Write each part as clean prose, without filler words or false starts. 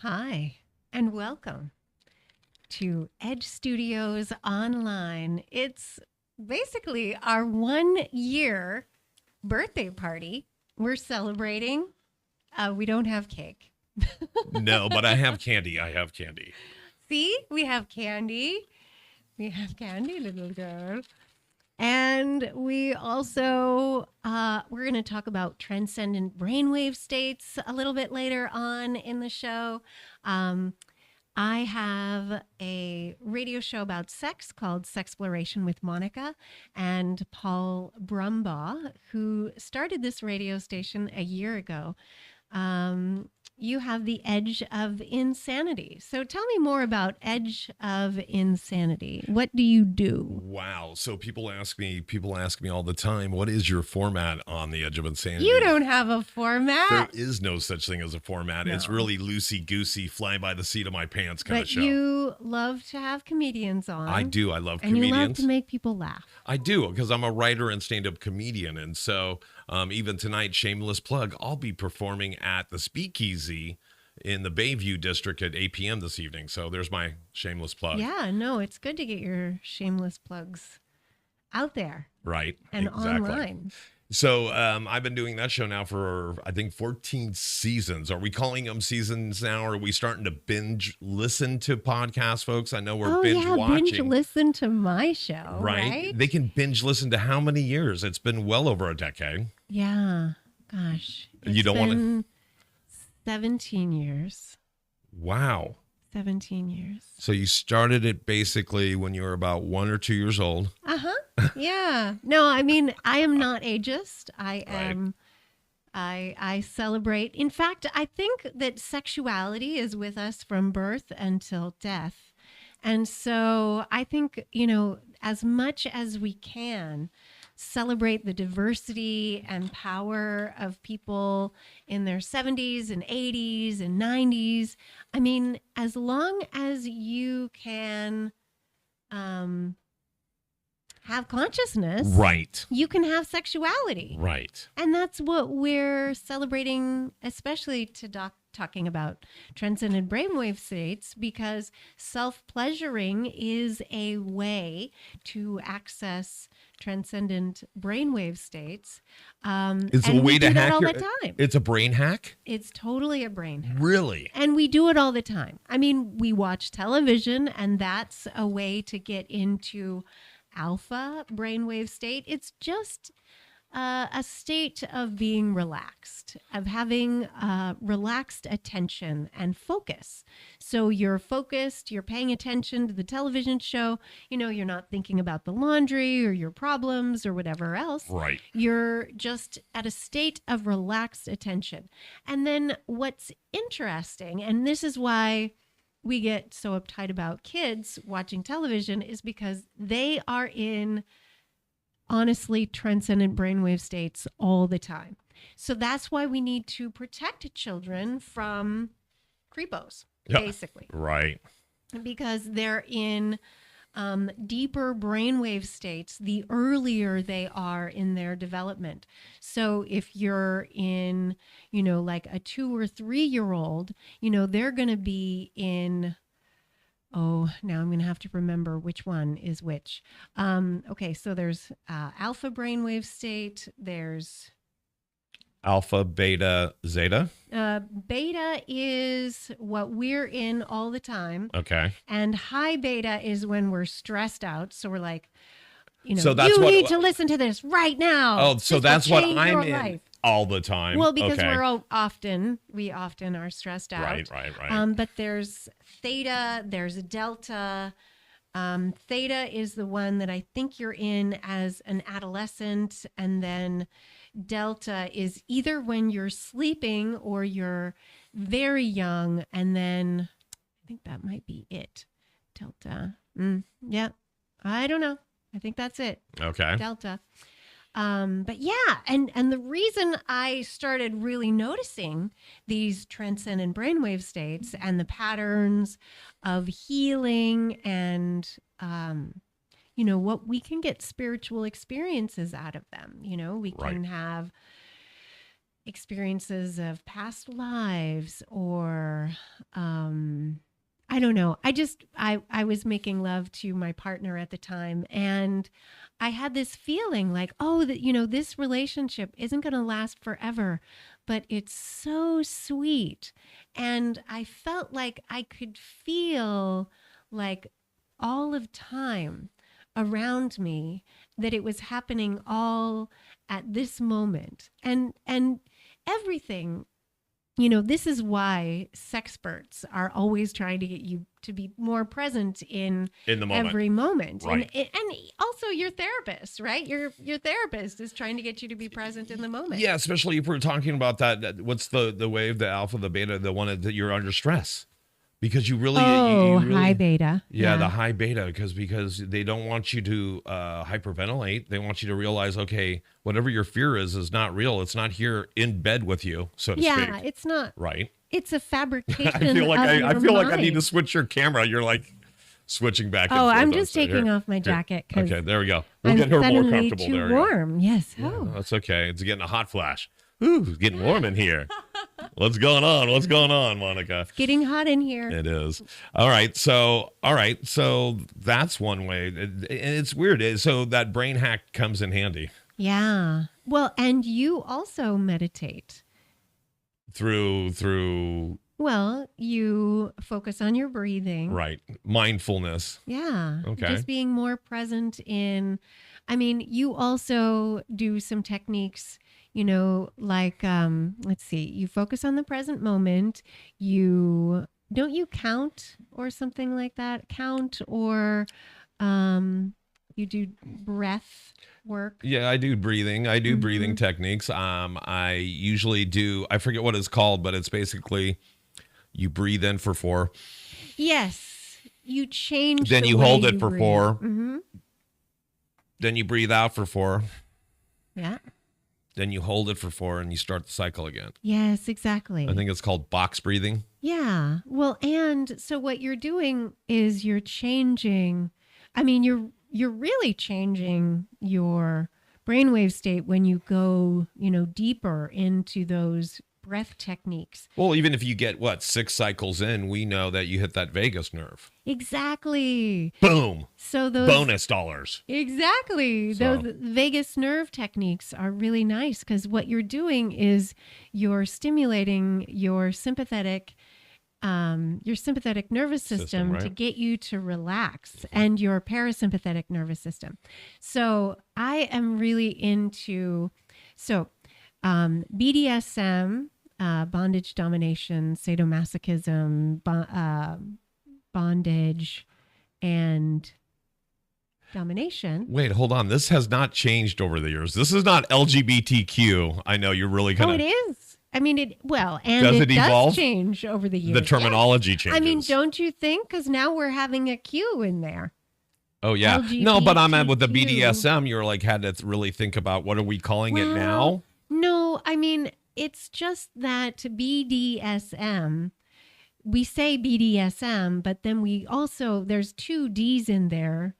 Hi, and welcome to Edge Studios Online. It's basically our 1 year birthday party. We're celebrating. We don't have cake. No, but I have candy. I have candy. See, we have candy. We have candy, little girl. And we also, we're going to talk about transcendent brainwave states a little bit later on in the show. I have a radio show about sex called Sexploration with Monica, and Paul Brumbaugh, who started this radio station a year ago. You have the Edge of Insanity. So tell me more about Edge of Insanity. What do you do? Wow. So people ask me all the time, what is your format on the Edge of Insanity? You don't have a format. There is no such thing as a format. No. It's really loosey-goosey, fly by the seat of my pants kind of show. But you love to have comedians on. I do. I love and comedians. And you love to make people laugh. I do, because I'm a writer and stand-up comedian. And so even tonight, shameless plug, I'll be performing at the Speakeasy in the Bayview district at 8 p.m. this evening. So there's my shameless plug. Yeah, no, it's good to get your shameless plugs out there. Right. And exactly. online. So I've been doing that show now for, I think, 14 seasons. Are we calling them seasons now? Or are we starting to binge listen to podcasts, folks? I know we're binge watching. Binge listen to my show, right? They can binge listen to how many years? It's been well over a decade. Yeah. Gosh. You don't want to... 17 years. Wow. 17 years. So you started it basically when you were about 1 or 2 years old. Uh-huh. Yeah. No, I mean, I am not ageist. I am. I celebrate. In fact, I think that sexuality is with us from birth until death. And so I think, as much as we can, celebrate the diversity and power of people in their 70s and 80s and 90s. I mean, as long as you can have consciousness, right, you can have sexuality. Right. And that's what we're celebrating, especially talking about transcendent brainwave states, because self-pleasuring is a way to access transcendent brainwave states. It's a way to hack all the time. It's a brain hack? It's totally a brain hack. Really? And we do it all the time. I mean, we watch television, and that's a way to get into alpha brainwave state. It's just a state of being relaxed, of having relaxed attention and focus. So you're focused, you're paying attention to the television show, you're not thinking about the laundry or your problems or whatever else. Right. You're just at a state of relaxed attention. And then what's interesting, and this is why we get so uptight about kids watching television, is because they are in honestly transcendent brainwave states all the time. So that's why we need to protect children from creepos, basically. Right. Because they're in deeper brainwave states the earlier they are in their development. So if you're in, like a 2 or 3 year old, they're going to be in... Oh, now I'm going to have to remember which one is which. Okay, so there's alpha brainwave state. There's alpha, beta, zeta. Beta is what we're in all the time. Okay. And high beta is when we're stressed out. So we're like, so that's you need to listen to this right now. Oh, so that's what I'm in life. All the time. Well, because we often are stressed out. Right. But there's theta, there's delta. Theta is the one that I think you're in as an adolescent, and then delta is either when you're sleeping or you're very young, and then I think that might be it. Delta. Yeah. I don't know. I think that's it. Okay. Delta. But yeah, and the reason I started really noticing these transcendent brainwave states and the patterns of healing and, what we can get spiritual experiences out of them. We can have experiences of past lives or I don't know. I was making love to my partner at the time, and I had this feeling like, oh, that this relationship isn't going to last forever, but it's so sweet. And I felt like I could feel like all of time around me, that it was happening all at this moment. And everything, this is why sexperts are always trying to get you to be more present in the moment. every moment. Right. And also your therapist, right? Your therapist is trying to get you to be present in the moment. Yeah, especially if we're talking about that. What's the wave, the alpha, the beta, the one that you're under stress? Because you really, you really high beta. Yeah, the high beta, because they don't want you to hyperventilate. They want you to realize, okay, whatever your fear is not real. It's not here in bed with you, so to speak. Yeah, it's not. Right. It's a fabrication. I feel like I need to mind. switch your camera. You're like switching back and Oh, forth. I'm just taking off my jacket because Okay, there we go. We'll I'm get her more suddenly comfortable. too There we go. warm. Yes. Yeah, Oh. that's okay. It's getting a hot flash. Ooh, it's getting warm in here. What's going on? What's going on, Monica? Getting hot in here. It is. All right. So that's one way. And it's weird. So that brain hack comes in handy Yeah. Well, and you also meditate. through Well, you focus on your breathing. right mindfulness. Yeah. Okay. Just being more present in, you also do some techniques, like, let's see, you focus on the present moment. Don't you count or something like that? Count or you do breath work. Yeah, I do breathing. I do breathing techniques. I usually do. I forget what it's called, but it's basically you breathe in for 4. Yes. You change. Then the you way hold it you for breathe. 4. Mm-hmm. Then you breathe out for 4. Yeah. Then you hold it for 4 and you start the cycle again. Yes, exactly. I think it's called box breathing. Yeah. Well, and so what you're doing is you're changing. You're really changing your brainwave state when you go, deeper into those breath techniques. Well, even if you get 6 cycles in, we know that you hit that vagus nerve. Exactly. Boom. So those Bonus dollars. Exactly. So- Those vagus nerve techniques are really nice because what you're doing is you're stimulating your sympathetic nervous system right? to get you to relax, and your parasympathetic nervous system. So I am really into BDSM, bondage, domination, sadomasochism, bondage, and domination. Wait, hold on. This has not changed over the years. This is not LGBTQ. I know you're really Oh, going it to. is. And Does it it evolve? does change over the years. The terminology changes. Don't you think? Because now we're having a Q in there. Oh, yeah. No, but I'm at with the LGBTQ. BDSM. You're like, had to really think about what are we calling it now? No, it's just that BDSM, we say BDSM, but then there's 2 D's in there.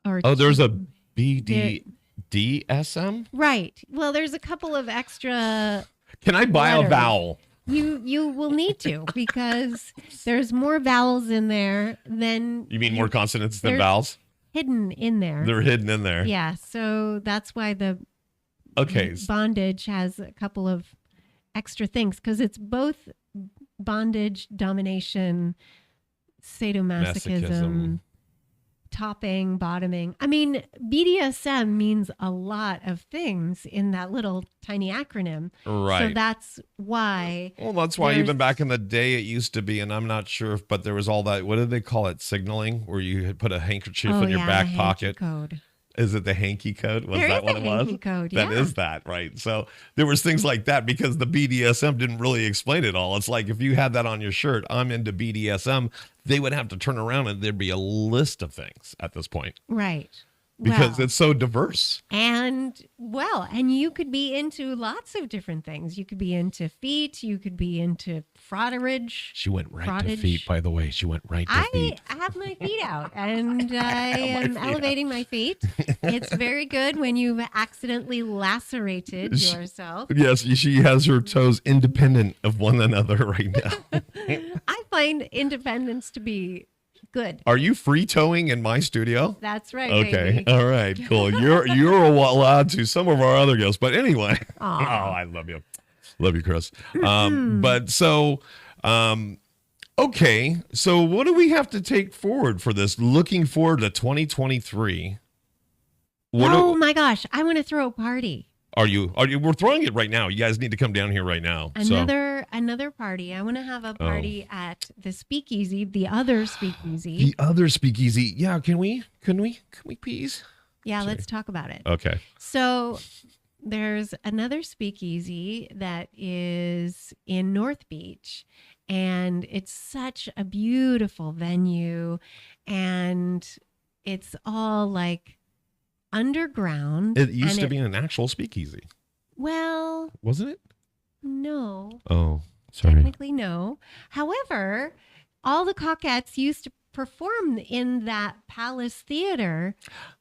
There's a BDSM? Right. Well, there's a couple of extra. Can I buy a letters. vowel? You will need to because there's more vowels in there than You mean more consonants than there's- vowels? hidden in there. They're hidden in there. Yeah, so that's why the Okay. bondage has a couple of extra things because it's both bondage, domination, sadomasochism, Masochism. topping, bottoming. BDSM means a lot of things in that little tiny acronym. Right. So that's why. Well, that's why there's- even back in the day it used to be, and I'm not sure but there was all that, what did they call it? Signaling, where you had put a handkerchief in your the back hanky pocket. code. Is it the hanky code? Was There that is what a it was? hanky code, That yeah. is that, right? So there was things like that because the BDSM didn't really explain it all. It's like if you had that on your shirt, I'm into BDSM, they would have to turn around and there'd be a list of things at this point. Right. because Well, it's so diverse. and you could be into lots of different things. You could be into feet. You could be into frotterage. She went right to Frottage. feet, by the way. She went right to I feet. have my feet out and I am elevating my feet. It's very good when you've accidentally lacerated yourself. Yes, she has her toes independent of one another right now. I find independence to be good. Are you free towing in my studio? That's right. Okay. Baby. All right. Cool. You're allowed to. Some of our other guests, but anyway. Oh, Aw. I love you. Love you, Chris. But so, okay. So what do we have to take forward for this? Looking forward to 2023. My gosh. I want to throw a party. Are you? We're throwing it right now. You guys need to come down here right now. Another party. I want to have a party at the speakeasy, the other speakeasy. The other speakeasy. Yeah. Can we please? Yeah, Sorry. let's talk about it. Okay. So there's another speakeasy that is in North Beach, and it's such a beautiful venue, and it's all like underground. It used to be an actual speakeasy. Well, Wasn't it? no. Oh, sorry. Technically, no. However, all the Cockettes used to perform in that Palace Theater,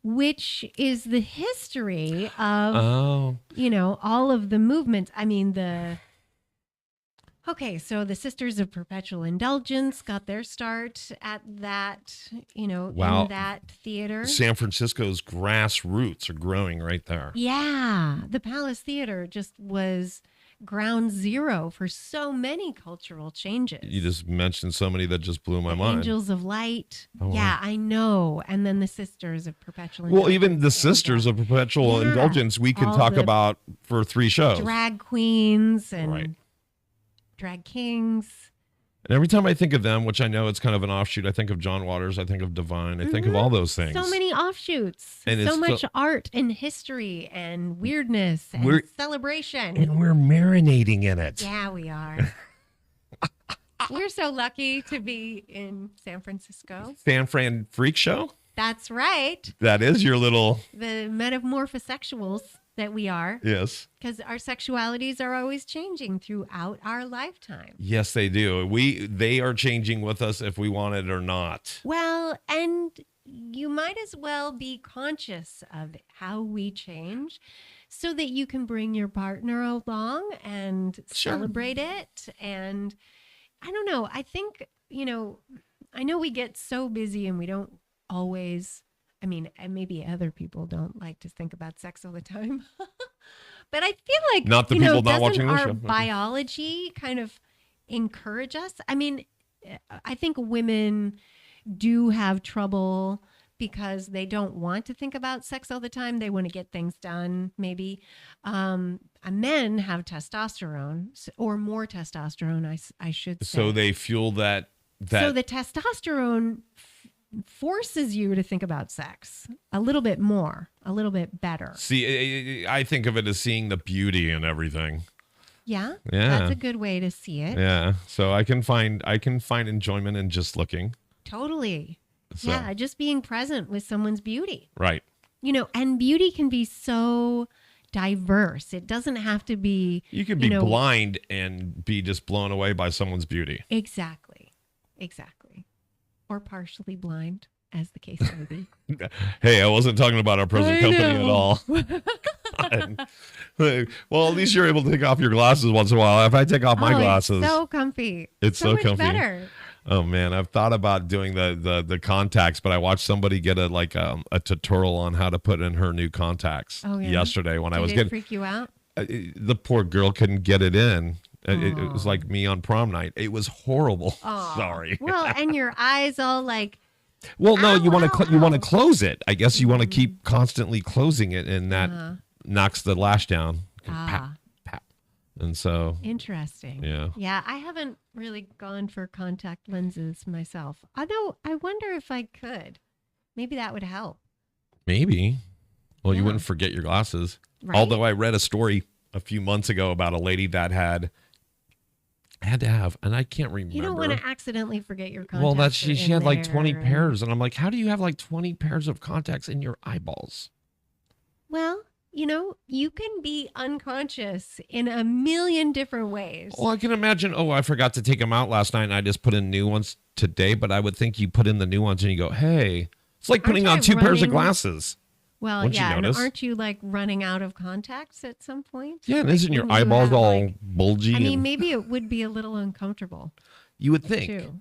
which is the history of, all of the movements. I mean, so the Sisters of Perpetual Indulgence got their start at that, in that theater. San Francisco's grassroots are growing right there. Yeah. The Palace Theater just was ground zero for so many cultural changes. You just mentioned so many that just blew my mind. Angels of Light. Oh, yeah, wow. I know. And then the Sisters of Perpetual Indulgence. Well, even the Sisters of Perpetual Yeah. Indulgence, we can All talk the about for 3 shows. drag queens and Right. drag kings. And every time I think of them, which I know it's kind of an offshoot, I think of John Waters, I think of Divine, I think of all those things. So many offshoots. And so it's much still- art and history and weirdness and We're- celebration. And we're marinating in it. Yeah, we are. We're so lucky to be in San Francisco. San Fran Freak Show? That's right. That is your little, The metamorphosexuals that we are, yes. because our sexualities are always changing throughout our lifetime. Yes, they do. They are changing with us if we want it or not. Well, and you might as well be conscious of how we change so that you can bring your partner along and Sure. celebrate it. And I don't know. I think, I know we get so busy and we don't always, and maybe other people don't like to think about sex all the time. But I feel like, Not the people not doesn't watching the our show. Okay. biology kind of encourage us? I think women do have trouble because they don't want to think about sex all the time. They want to get things done, maybe. Men have testosterone, or more testosterone, I should say. So they fuel that. So the testosterone forces you to think about sex a little bit more, a little bit better. See, I think of it as seeing the beauty in everything. Yeah? Yeah. That's a good way to see it. Yeah. So I can find enjoyment in just looking. Totally. So, Yeah, just being present with someone's beauty. right. And beauty can be so diverse. It doesn't have to be. You could be blind and be just blown away by someone's beauty. Exactly. Or partially blind, as the case may be. Hey, I wasn't talking about our present I company at know. all. Well, at least you're able to take off your glasses once in a while. If I take off my glasses, It's so comfy. It's so much comfy. better. oh man, I've thought about doing the contacts, but I watched somebody get a tutorial on how to put in her new contacts yesterday when I was Did it getting. freak you out? The poor girl couldn't get it in. It was like me on prom night. It was horrible. Aw. Sorry. Well, and your eyes all like, Well, no, Ow, you want ow, to you want ow. to close it. I guess you want to keep constantly closing it, and that knocks the lash down. Pap, pap. And so, interesting. yeah. Yeah, I haven't really gone for contact lenses myself. Although I wonder if I could. Maybe that would help. Maybe. Well, you Yeah. wouldn't forget your glasses. Right? Although I read a story a few months ago about a lady that had I had to have, and I can't remember. You don't want to accidentally forget your contacts. Well, that's she had like 20 there. pairs, and I'm like, how do you have like 20 pairs of contacts in your eyeballs? Well, you can be unconscious in a million different ways. Well, I can imagine, oh, I forgot to take them out last night, and I just put in new ones today, but I would think you put in the new ones, and you go, hey, it's like putting on two pairs of glasses. Well, Wouldn't yeah, you and notice? aren't you like running out of contacts at some point? Yeah, and Like, isn't your when you eyeballs have, all like- bulgy? I mean, and- maybe it would be a little uncomfortable you would think. too.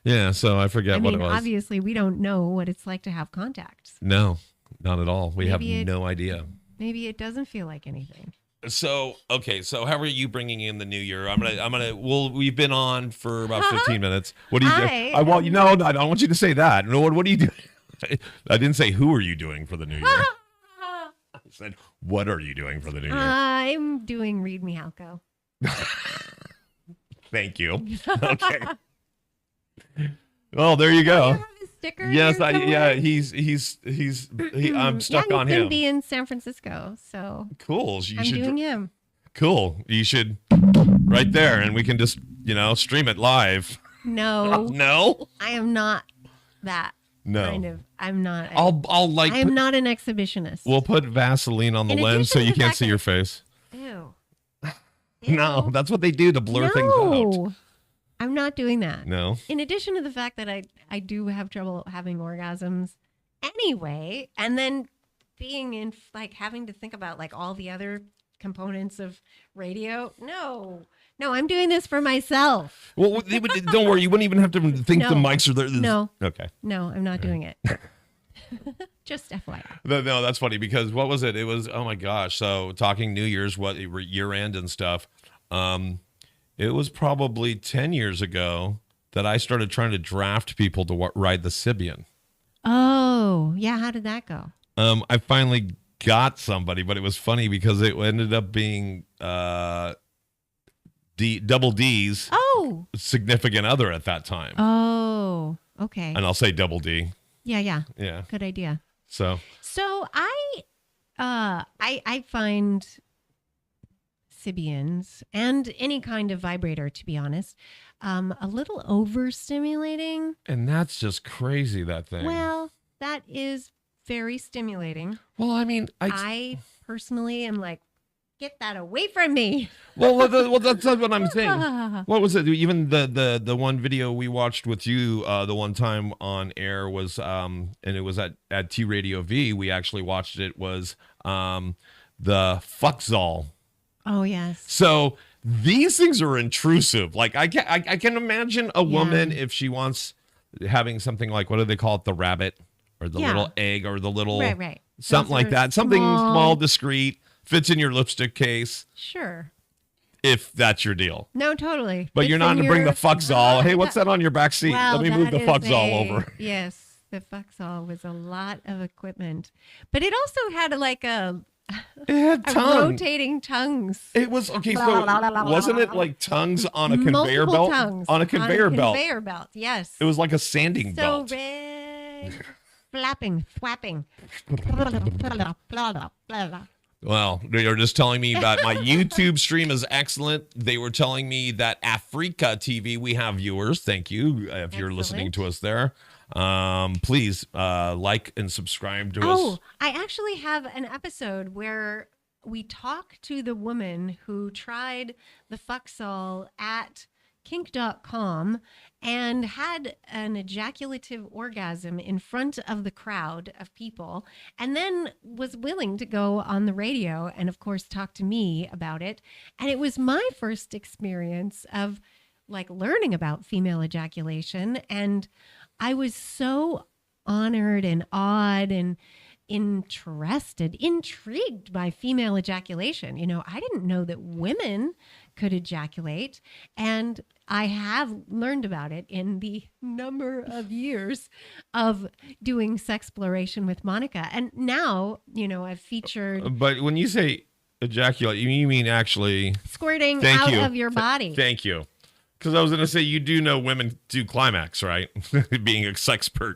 Yeah, so I forget what it was. Obviously, we don't know what it's like to have contacts. No, not at all. We Maybe have no idea. Maybe it doesn't feel like anything. So, okay, so how are you bringing in the new year? We've been on for about 15 minutes. What do you do? I don't want you to say that. No, what do you do? I didn't say who are you doing for the new year. I said, what are you doing for the new year? I'm doing Read Me Halko. Thank you. Okay. Well, there you go. You have a sticker Yes, here somewhere? I'm stuck yeah, on he's him. gonna be in San Francisco, so Cool. I'm doing him. Cool. You should right there, and we can just stream it live. No, No. I am not that No. kind of. I'm not. I'll like. I am not an exhibitionist. We'll put Vaseline on the In lens so addition to you the can't fact see that- your face. Ew. No, Ew. that's what they do to blur things out. No, I'm not doing that. No. In addition to the fact that I do have trouble having orgasms anyway, and then being in like having to think about like all the other components of radio. No, I'm doing this for myself. Well, don't worry. You wouldn't even have to think the No. mics are there. No. Okay. No, I'm not doing it. Just FYI. No, that's funny because what was it? It was, oh my gosh. So talking New Year's, year end and stuff. It was probably 10 years ago that I started trying to draft people to ride the Sibian. Oh, yeah. How did that go? I finally got somebody, but it was funny because it ended up being Double D's significant other at that time. Oh, okay. And I'll say Double D. Yeah. Yeah. Good idea. So I find Sibians and any kind of vibrator, to be honest, a little overstimulating. And that's just crazy, that thing. Well, that is very stimulating. Well, I mean, I personally am like, get that away from me. well, that's not what I'm saying. What was it? Even the one video we watched with you the one time on air was and it was at T Radio V. We actually watched it was the Fuckzall. Oh yes. So these things are intrusive. Like I can imagine a woman if she wants having something like, what do they call it, the rabbit or the little egg or the little right. something Those like are that, something small, small, discreet, fits in your lipstick case. Sure. If that's your deal. No, totally. But you're not going to bring the Fuckzall. Hey, what's that on your back seat? Well, Let me move the that is Fuckzall over. Yes, the Fuckzall was a lot of equipment. But it also had like a It had tongue. rotating tongues. It was, okay, so wasn't it like tongues on a conveyor Multiple belt? tongues On a conveyor belt. Conveyor belt, yes. It was like a sanding so belt. red. Flapping, thwapping. Well, they were just telling me that my YouTube stream is excellent. They were telling me that Africa TV, we have viewers. Thank you if you're listening to us there. Please like and subscribe to us. Oh, I actually have an episode where we talk to the woman who tried the Fuckzall at kink.com and had an ejaculative orgasm in front of the crowd of people, and then was willing to go on the radio and, of course, talk to me about it. And it was my first experience of like learning about female ejaculation. And I was so honored and awed and intrigued by female ejaculation. You know, I didn't know that women could ejaculate, and I have learned about it in the number of years of doing sexploration with Monica. And now, you know, I've featured But when you say ejaculate, you mean actually squirting Thank out you. of your body. Thank you. Because I was going to say, you do know women do climax, right? Being a sexpert.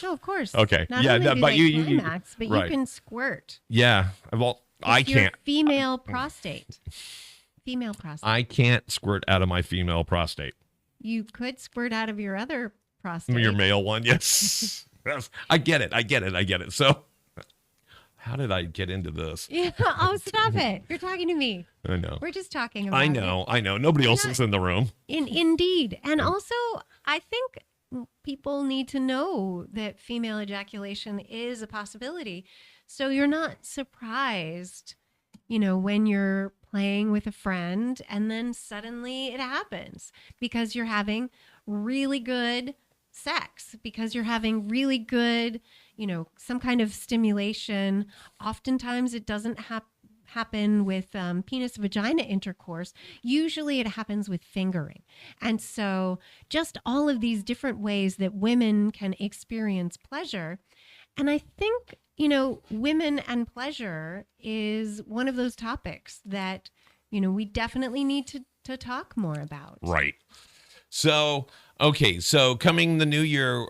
Oh, of course. Okay. Not Yeah, only that- do but they you climax, but right. you can squirt. Yeah. Well, I It's your can't. female prostate. female prostate. I can't squirt out of my female prostate. You could squirt out of your other prostate. Your male one, yes. Yes. I get it. So how did I get into this? Yeah. Oh, stop it. You're talking to me. I know. We're just talking about I know. Nobody else is in the room. Indeed. And also, I think people need to know that female ejaculation is a possibility. So you're not surprised, when you're playing with a friend and then suddenly it happens because you're having really good sex, because you're having really good, some kind of stimulation. Oftentimes it doesn't happen with penis vagina intercourse. Usually it happens with fingering. And so just all of these different ways that women can experience pleasure. And I think, women and pleasure is one of those topics that, we definitely need to talk more about. Right. So, okay. So coming the new year,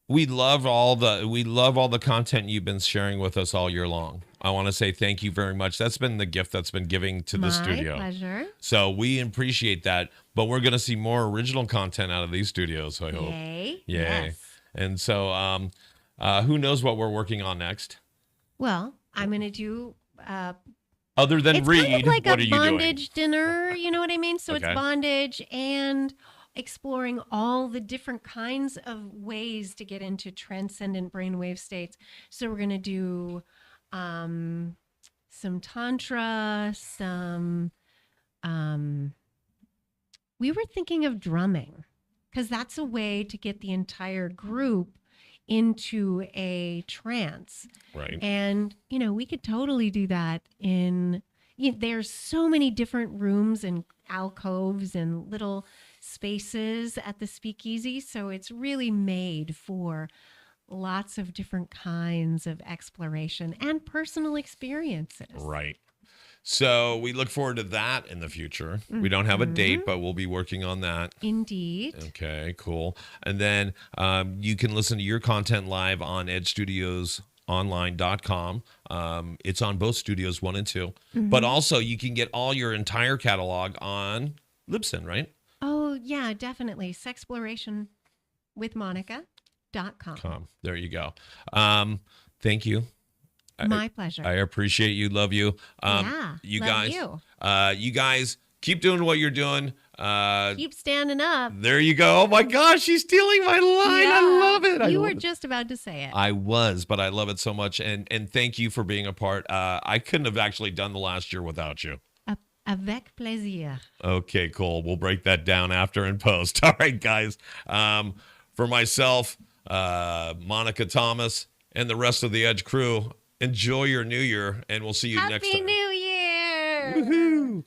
we love all the content you've been sharing with us all year long. I want to say thank you very much. That's been the gift that's been giving to the studio. My pleasure. So we appreciate that, but we're going to see more original content out of these studios, I hope. Yay. Yay. Yes. And so who knows what we're working on next? Well, I'm going to do other than it's read, kind of like what a are you doing? bondage dinner, you know what I mean? So Okay. it's bondage and exploring all the different kinds of ways to get into transcendent brainwave states. So we're going to do some tantra, we were thinking of drumming because that's a way to get the entire group into a trance. Right. And, we could totally do that there's so many different rooms and alcoves and little spaces at the speakeasy. So it's really made for lots of different kinds of exploration and personal experiences. Right. So we look forward to that in the future. We don't have a date, but we'll be working on that. Indeed. Okay, cool. And then you can listen to your content live on edgestudiosonline.com. It's on both studios 1 and 2. But also you can get all your entire catalog on Libsyn, right? Oh, yeah, definitely. Sexplorationwithmonica.com. There you go. Thank you. My pleasure. I appreciate you. Love you. You love guys. you. You guys keep doing what you're doing. Keep standing up. There you go. Oh my gosh, she's stealing my line. Yeah. I love it. You were just about to say it. I was, but I love it so much. And thank you for being a part. I couldn't have actually done the last year without you. Avec plaisir. Okay, cool. We'll break that down after in post. All right, guys. For myself, Monica Thomas, and the rest of the Edge crew, enjoy your new year, and we'll see you next time. Happy New Year! Woohoo!